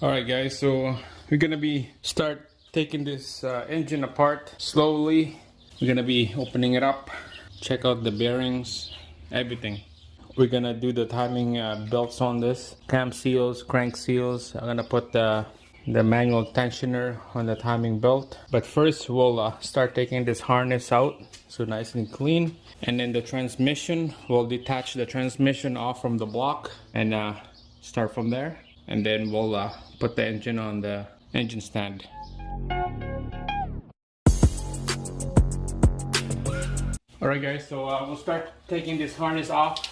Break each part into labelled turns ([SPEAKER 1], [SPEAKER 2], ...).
[SPEAKER 1] Alright guys, so we're gonna be start taking this engine apart slowly. We're gonna be opening it up, check out the bearings, everything. We're gonna do the timing belts on this, cam seals, crank seals. I'm gonna put the manual tensioner on the timing belt. But first we'll start taking this harness out, so nice and clean. And then the transmission, we'll detach the transmission off from the block and start from there. And then we'll put the engine on the engine stand. Alright guys, so we'll start taking this harness off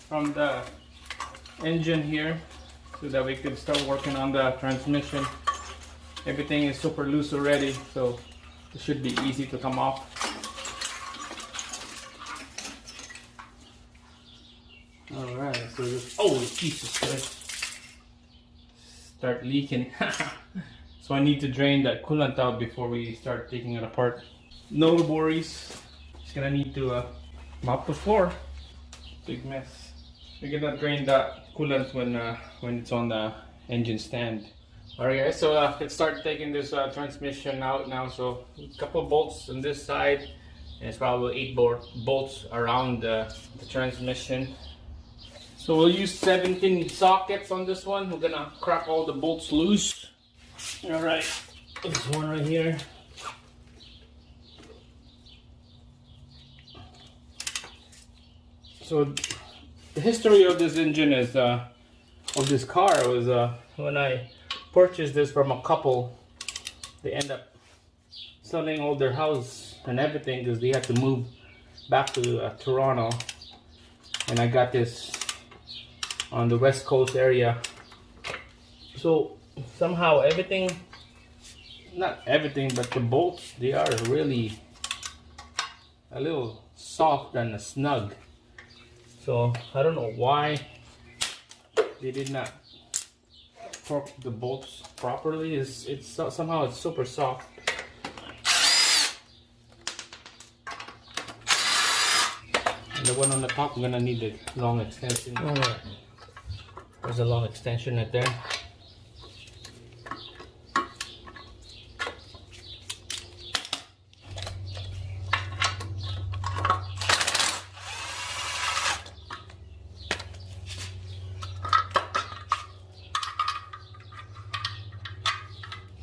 [SPEAKER 1] from the engine here so that we can start working on the transmission. Everything is super loose already, so it should be easy to come off. Alright, so just, oh Jesus Christ, start leaking. So I need to drain that coolant out before we start taking it apart. No worries, just gonna need to mop the floor. Big mess. We're gonna drain that coolant when it's on the engine stand. Alright guys, so let's start taking this transmission out now. So a couple bolts on this side, and it's probably 8 bolts around the transmission. So we'll use 17 sockets on this one. We're gonna crack all the bolts loose. Alright, this one right here. So the history of this engine is, of this car was, when I purchased this from a couple, they end up selling all their house and everything because they had to move back to Toronto. And I got this on the West Coast area. So somehow everything, not everything, but the bolts, they are really a little soft and snug. So I don't know why they did not torque the bolts properly. It's somehow it's super soft. And the one on the top, I'm gonna need a long extension. Oh, there's a long extension right there.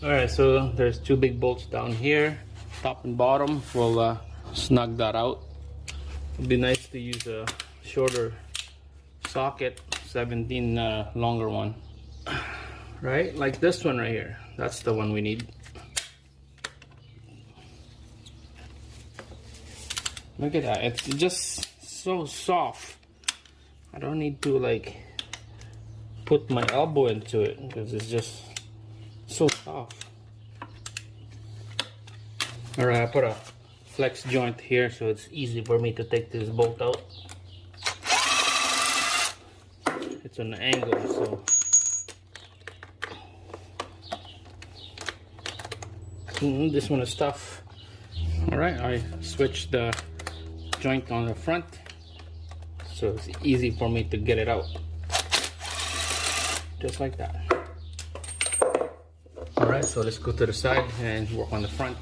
[SPEAKER 1] Alright, so there's 2 big bolts down here, top and bottom. We'll snug that out. It'd be nice to use a shorter socket, 17 longer one. Right, like this one right here. That's the one we need. Look at that, it's just so soft. I don't need to like put my elbow into it because it's just so soft. Alright, I put a flex joint here so it's easy for me to take this bolt out. It's an angle, so this one is tough. Alright, I switched the joint on the front so it's easy for me to get it out. Just like that. Alright, so let's go to the side and work on the front.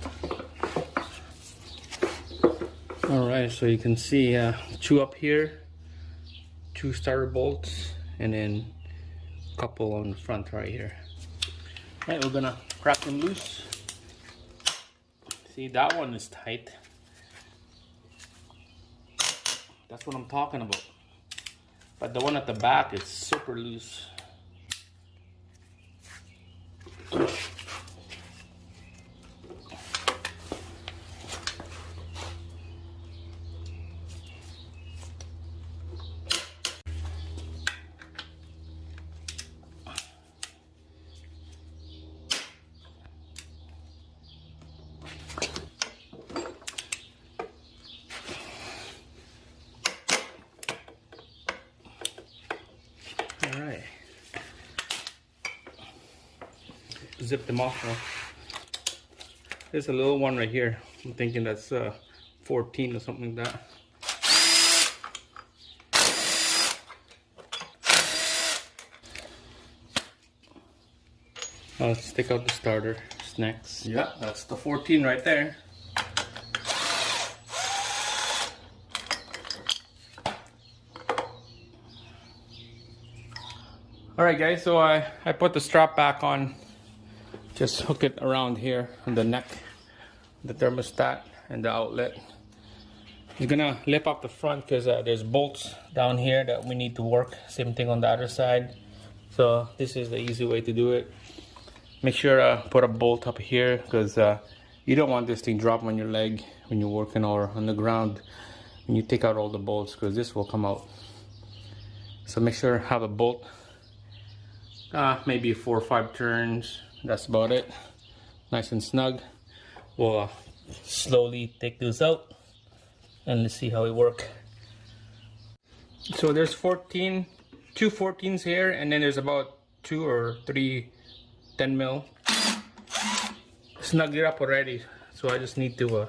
[SPEAKER 1] Alright, so you can see 2 up here, 2 starter bolts, and then a couple on the front right here. Alright, we're gonna crack them loose. See, that one is tight. That's what I'm talking about. But the one at the back is super loose. Alright. Zip them off now. There's a little one right here. I'm thinking that's 14 or something like that. Let's take out the starter. Next. Yeah, that's the 14 right there. Alright guys, so I put the strap back on. Just hook it around here on the neck, the thermostat and the outlet. I'm gonna lift up the front because there's bolts down here that we need to work. Same thing on the other side. So this is the easy way to do it. Make sure put a bolt up here because you don't want this thing drop on your leg when you're working or on the ground when you take out all the bolts, because this will come out. So make sure have a bolt, maybe 4 or 5 turns. That's about it. Nice and snug. We'll slowly take this out and let's see how it works. So there's 2 14s here, and then there's about 2 or 3 10 mil. Snug it up already, so I just need to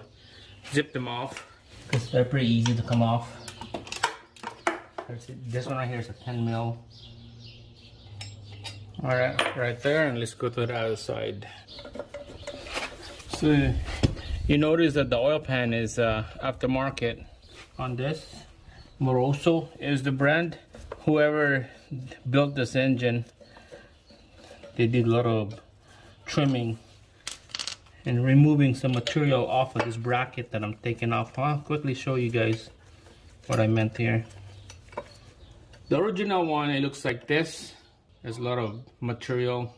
[SPEAKER 1] zip them off because they're pretty easy to come off. This one right here is a 10 mil. Alright, right there, and let's go to the other side. So you notice that the oil pan is aftermarket on this. Moroso is the brand. Whoever built this engine, they did a lot of trimming and removing some material off of this bracket that I'm taking off. I'll quickly show you guys what I meant here. The original one, it looks like this. There's a lot of material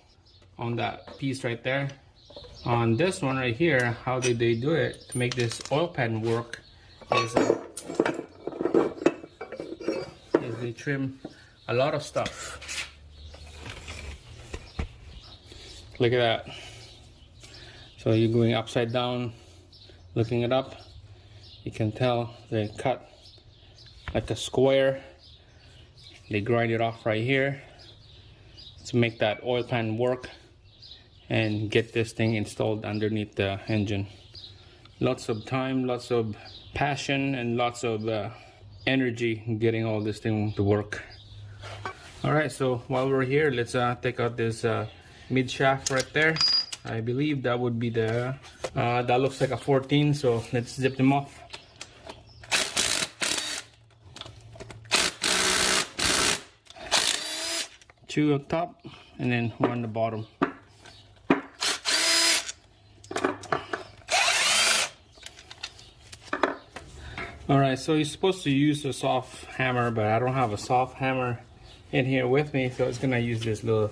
[SPEAKER 1] on that piece right there. On this one right here, how did they do it to make this oil pan work is they trim a lot of stuff. Look at that. So you're going upside down, looking it up. You can tell they cut like a square. They grind it off right here to make that oil pan work and get this thing installed underneath the engine. Lots of time, lots of passion, and lots of energy in getting all this thing to work. Alright, so while we're here, let's take out this mid shaft right there. I believe that would be the that looks like a 14, so let's zip them off. Two up top and then one on the bottom. Alright, so you're supposed to use a soft hammer, but I don't have a soft hammer in here with me, so it's gonna use this little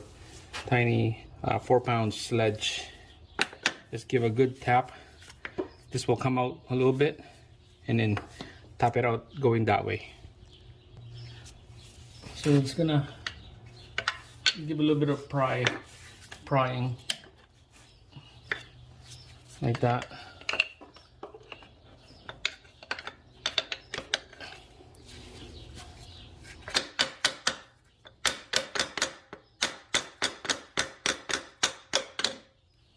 [SPEAKER 1] tiny 4-pound sledge. Just give a good tap. This will come out a little bit and then tap it out going that way. So it's gonna give a little bit of prying like that.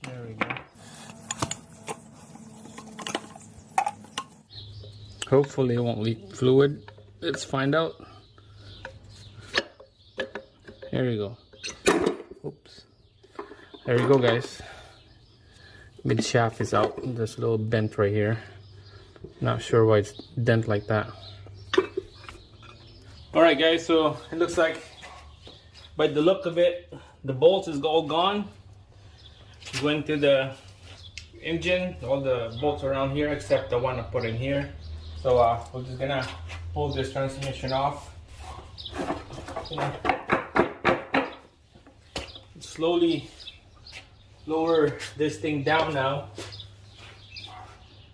[SPEAKER 1] There we go. Hopefully it won't leak fluid. Let's find out. There you go. Oops. There you go, guys. Mid shaft is out. There's a little bent right here. Not sure why it's dent like that. Alright guys, so it looks like by the look of it, the bolts is all gone. Going to the engine, all the bolts around here except the one I put in here. So we're just gonna pull this transmission off. Slowly lower this thing down now,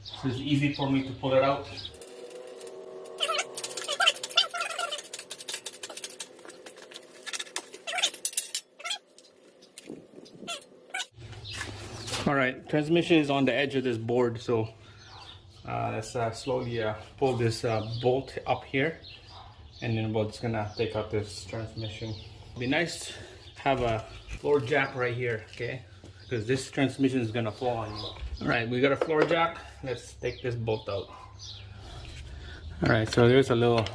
[SPEAKER 1] so it's easy for me to pull it out. Alright, transmission is on the edge of this board, so let's slowly pull this bolt up here, and then we're just gonna take out this transmission. It'd be nice to have a floor jack right here, okay? Because this transmission is gonna fall on you. Alright, we got a floor jack. Let's take this bolt out. Alright, so there's a little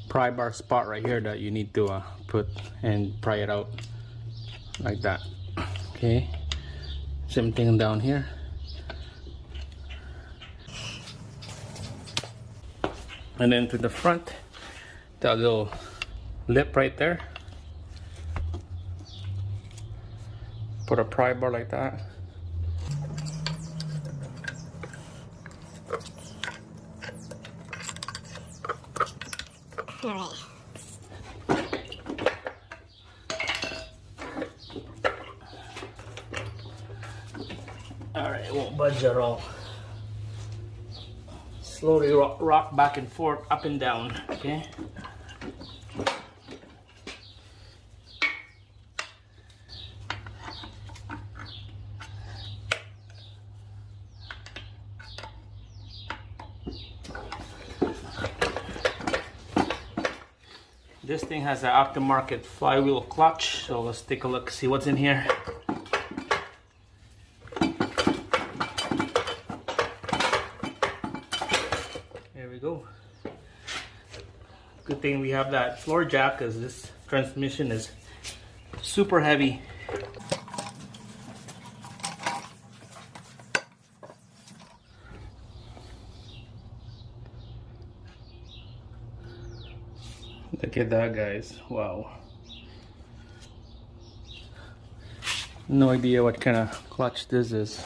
[SPEAKER 1] pry bar spot right here that you need to put and pry it out like that. Okay, same thing down here. And then to the front, that little lip right there. Put a pry bar like that.
[SPEAKER 2] Alright.
[SPEAKER 1] Alright, it won't budge at all. Slowly rock back and forth, up and down, okay? This thing has an aftermarket flywheel clutch, so let's take a look, see what's in here. There we go. Good thing we have that floor jack, because this transmission is super heavy. Look at that, guys. Wow. No idea what kind of clutch this is.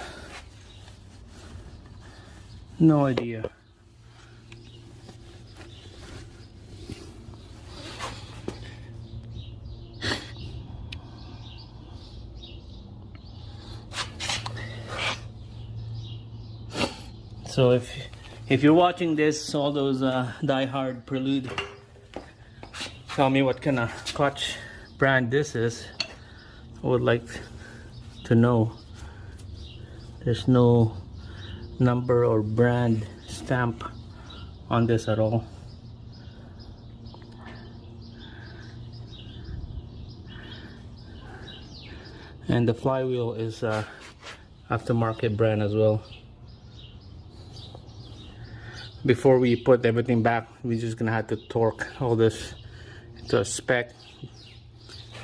[SPEAKER 1] No idea. So if you're watching this, all those die-hard Prelude, tell me what kind of clutch brand this is. I would like to know. There's no number or brand stamp on this at all. And the flywheel is aftermarket brand as well. Before we put everything back, we're just gonna have to torque all this to a spec,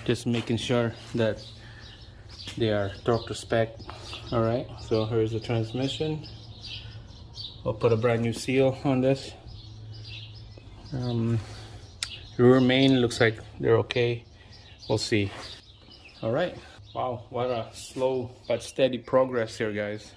[SPEAKER 1] just making sure that they are torque to spec. All right, so here's the transmission. I'll put a brand new seal on this. Rear main looks like they're okay. We'll see. All right. Wow, what a slow but steady progress here, guys.